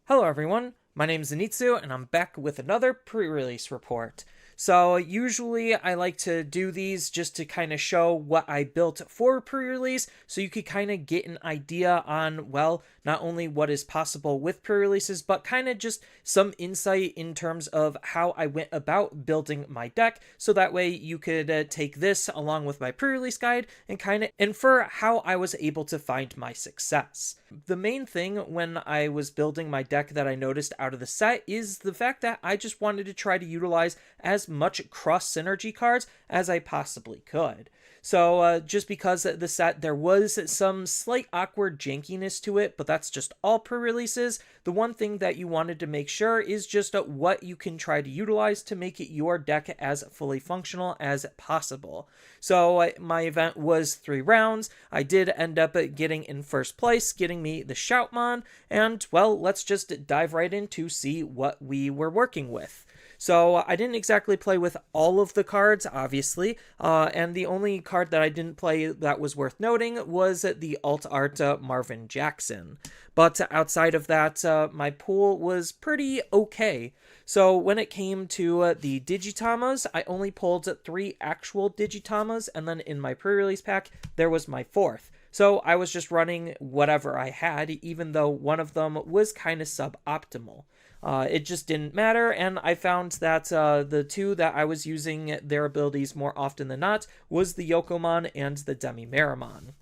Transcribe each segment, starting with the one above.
Hello everyone, my name is Zenitsu and I'm back with another pre-release report. So usually I like to do these just to kind of show what I built for pre-release so you could kind of get an idea on, well, not only what is possible with pre-releases, but kind of just some insight in terms of how I went about building my deck, so that way you could take this along with my pre-release guide and kind of infer how I was able to find my success. The main thing when I was building my deck that I noticed out of the set is the fact that I just wanted to try to utilize as much cross synergy cards as I possibly could. So just because the set, there was some slight awkward jankiness to it, but that's just all pre-releases. The one thing that you wanted to make sure is just what you can try to utilize to make it your deck as fully functional as possible. So my event was 3 rounds. I did end up getting in first place, getting me the Shoutmon, and well, let's just dive right in to see what we were working with. So I didn't exactly play with all of the cards, obviously, and the only card that I didn't play that was worth noting was the alt art Marvin Jackson. But outside of that, my pool was pretty okay. So when it came to the Digitamas, I only pulled 3 actual Digitamas, and then in my pre-release pack, there was my 4th. So I was just running whatever I had, even though one of them was kind of suboptimal. It just didn't matter, and I found that the 2 that I was using their abilities more often than not was the Yokomon and the Demi-Meramon.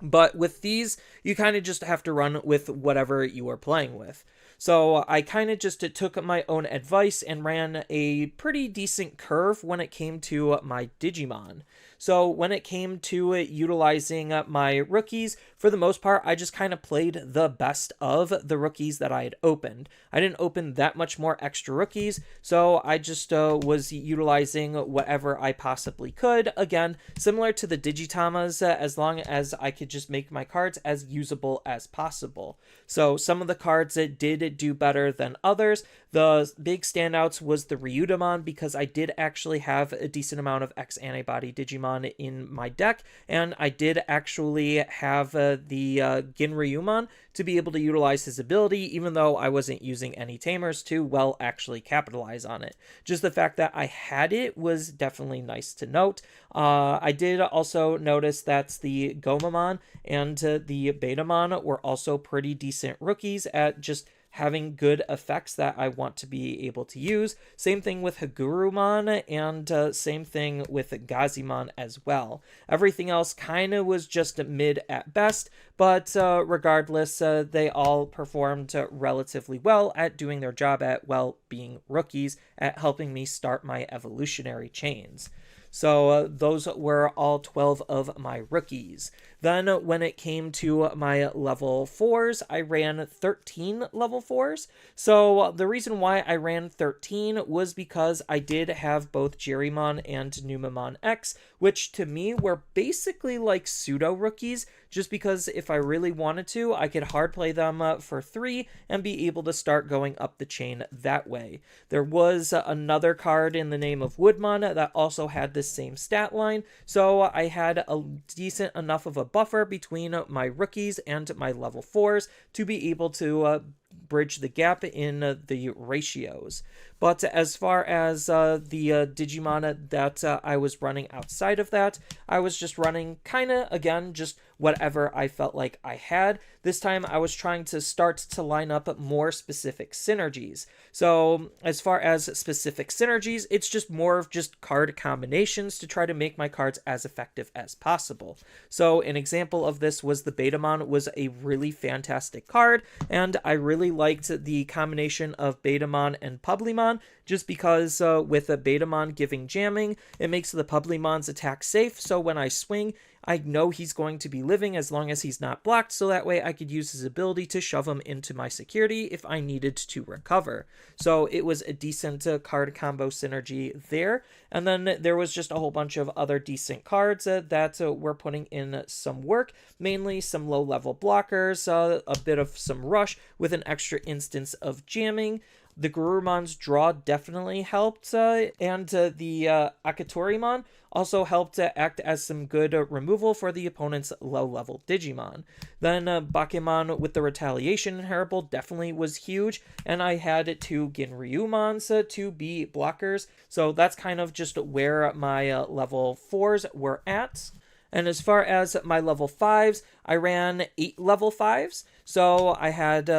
But with these, you kind of just have to run with whatever you are playing with. So I kind of just took my own advice and ran a pretty decent curve when it came to my Digimon. So when it came to utilizing my rookies, for the most part, I just kind of played the best of the rookies that I had opened. I didn't open that much more extra rookies, so I just was utilizing whatever I possibly could. Again, similar to the Digitamas, as long as I could just make my cards as usable as possible. So some of the cards that did do better than others. The big standouts was the Ryudamon, because I did actually have a decent amount of X-Antibody Digimon in my deck, and I did actually have the Ginryumon to be able to utilize his ability, even though I wasn't using any tamers to, well, actually capitalize on it. Just the fact that I had it was definitely nice to note. I did also notice that the Gomamon and the Betamon were also pretty decent rookies at just having good effects that I want to be able to use. Same thing with Hagurumon, and same thing with Gazimon as well. Everything else kind of was just mid at best, but regardless, they all performed relatively well at doing their job at, well, being rookies, at helping me start my evolutionary chains. So those were all 12 of my rookies. Then when it came to my level 4s, I ran 13 level 4s. So the reason why I ran 13 was because I did have both Jerrymon and Numamon X, which to me were basically like pseudo rookies, just because if I really wanted to, I could hard play them for 3 and be able to start going up the chain that way. There was another card in the name of Woodmon that also had this same stat line, so I had a decent enough of a buffer between my rookies and my level 4s to be able to bridge the gap in the ratios. But as far as the Digimon that I was running outside of that, I was just running kind of, again, just whatever I felt like I had. This time I was trying to start to line up more specific synergies. So as far as specific synergies, it's just more of just card combinations to try to make my cards as effective as possible. So an example of this was the Betamon was a really fantastic card, and I really liked the combination of Betamon and Publimon, just because with a Betamon giving jamming, it makes the Publimon's attack safe, so when I swing, I know he's going to be living as long as he's not blocked, so that way I could use his ability to shove him into my security if I needed to recover. So it was a decent card combo synergy there. And then there was just a whole bunch of other decent cards that were putting in some work, mainly some low-level blockers, a bit of some rush with an extra instance of jamming. The Gurumon's draw definitely helped, and the Akatorimon also helped to act as some good removal for the opponent's low-level Digimon. Then Bakemon with the Retaliation inheritable definitely was huge, and I had two Ginryumons to be blockers, so that's kind of just where my level 4s were at. And as far as my level 5s, I ran 8 level 5s. So I had,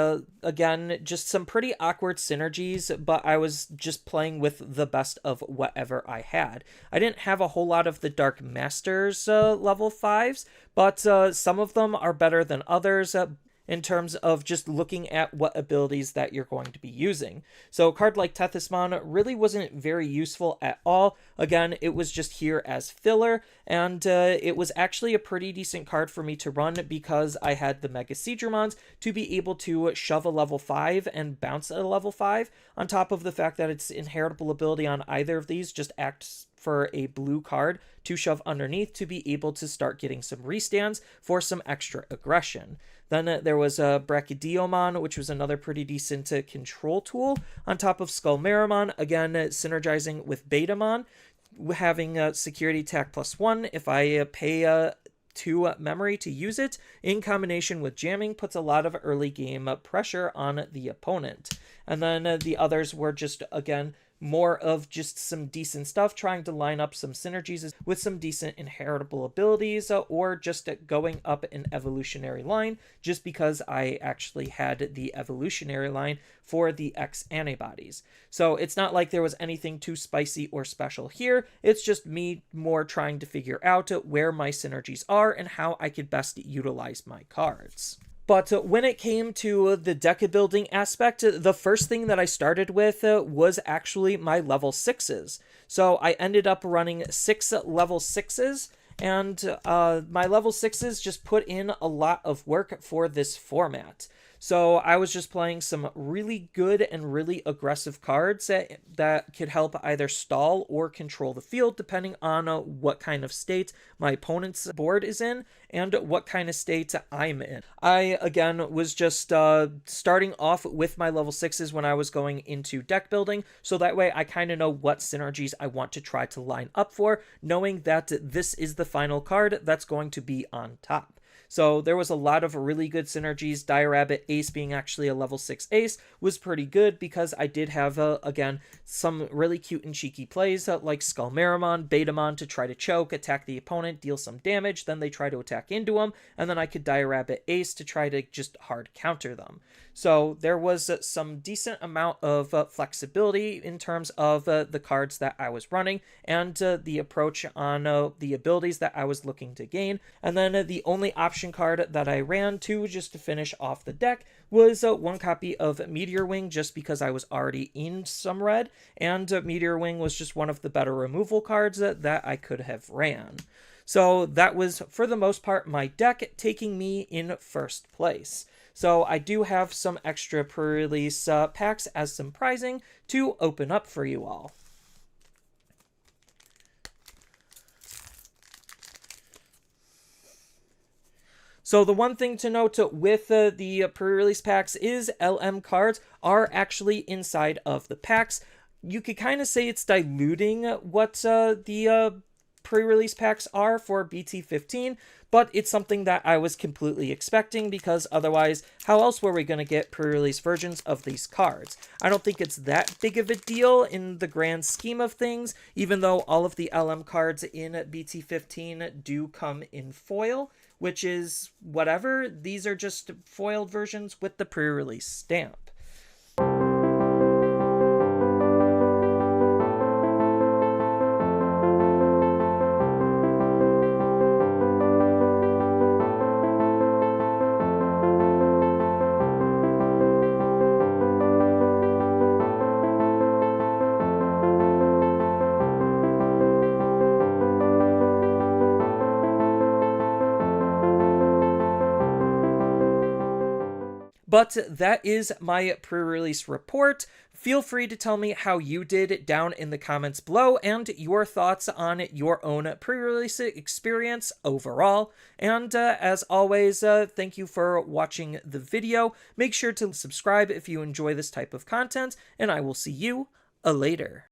again, just some pretty awkward synergies, but I was just playing with the best of whatever I had. I didn't have a whole lot of the Dark Masters level 5s, but some of them are better than others. In terms of just looking at what abilities that you're going to be using. So a card like Tethysmon really wasn't very useful at all. Again, it was just here as filler, and it was actually a pretty decent card for me to run because I had the Mega Seadramons to be able to shove a level 5 and bounce a level 5, on top of the fact that its inheritable ability on either of these just acts for a blue card to shove underneath to be able to start getting some restands for some extra aggression. Then there was Brachydiomon, which was another pretty decent control tool, on top of Skullmeramon, again synergizing with Betamon, having security attack +1 if I pay 2 memory to use it, in combination with jamming, puts a lot of early game pressure on the opponent. And then the others were just, again, more of just some decent stuff, trying to line up some synergies with some decent inheritable abilities, or just going up an evolutionary line, just because I actually had the evolutionary line for the X antibodies. So it's not like there was anything too spicy or special here, it's just me more trying to figure out where my synergies are and how I could best utilize my cards. But when it came to the deck building aspect, the first thing that I started with was actually my level 6s. So I ended up running 6 level 6s, and my level 6s just put in a lot of work for this format. So I was just playing some really good and really aggressive cards that could help either stall or control the field, depending on what kind of state my opponent's board is in and what kind of state I'm in. I, again, was just starting off with my level 6s when I was going into deck building, so that way I kind of know what synergies I want to try to line up for, knowing that this is the final card that's going to be on top. So there was a lot of really good synergies. Dire Rabbit Ace being actually a level 6 ace was pretty good because I did have, again, some really cute and cheeky plays like Skullmeramon, Betamon to try to choke, attack the opponent, deal some damage, then they try to attack into them, and then I could Dire Rabbit Ace to try to just hard counter them. So there was some decent amount of flexibility in terms of the cards that I was running and the approach on the abilities that I was looking to gain. And then the only option card that I ran to just to finish off the deck was one copy of Meteor Wing, just because I was already in some red, and Meteor Wing was just one of the better removal cards that I could have ran. So that was, for the most part, my deck, taking me in first place. So I do have some extra pre-release packs as some prizing to open up for you all. So the one thing to note with the pre-release packs is LM cards are actually inside of the packs. You could kind of say it's diluting what the pre-release packs are for BT15, but it's something that I was completely expecting, because otherwise, how else were we going to get pre-release versions of these cards? I don't think it's that big of a deal in the grand scheme of things, even though all of the LM cards in BT15 do come in foil, which is whatever. These are just foiled versions with the pre-release stamp. But that is my pre-release report. Feel free to tell me how you did down in the comments below and your thoughts on your own pre-release experience overall. And as always, thank you for watching the video. Make sure to subscribe if you enjoy this type of content, and I will see you later.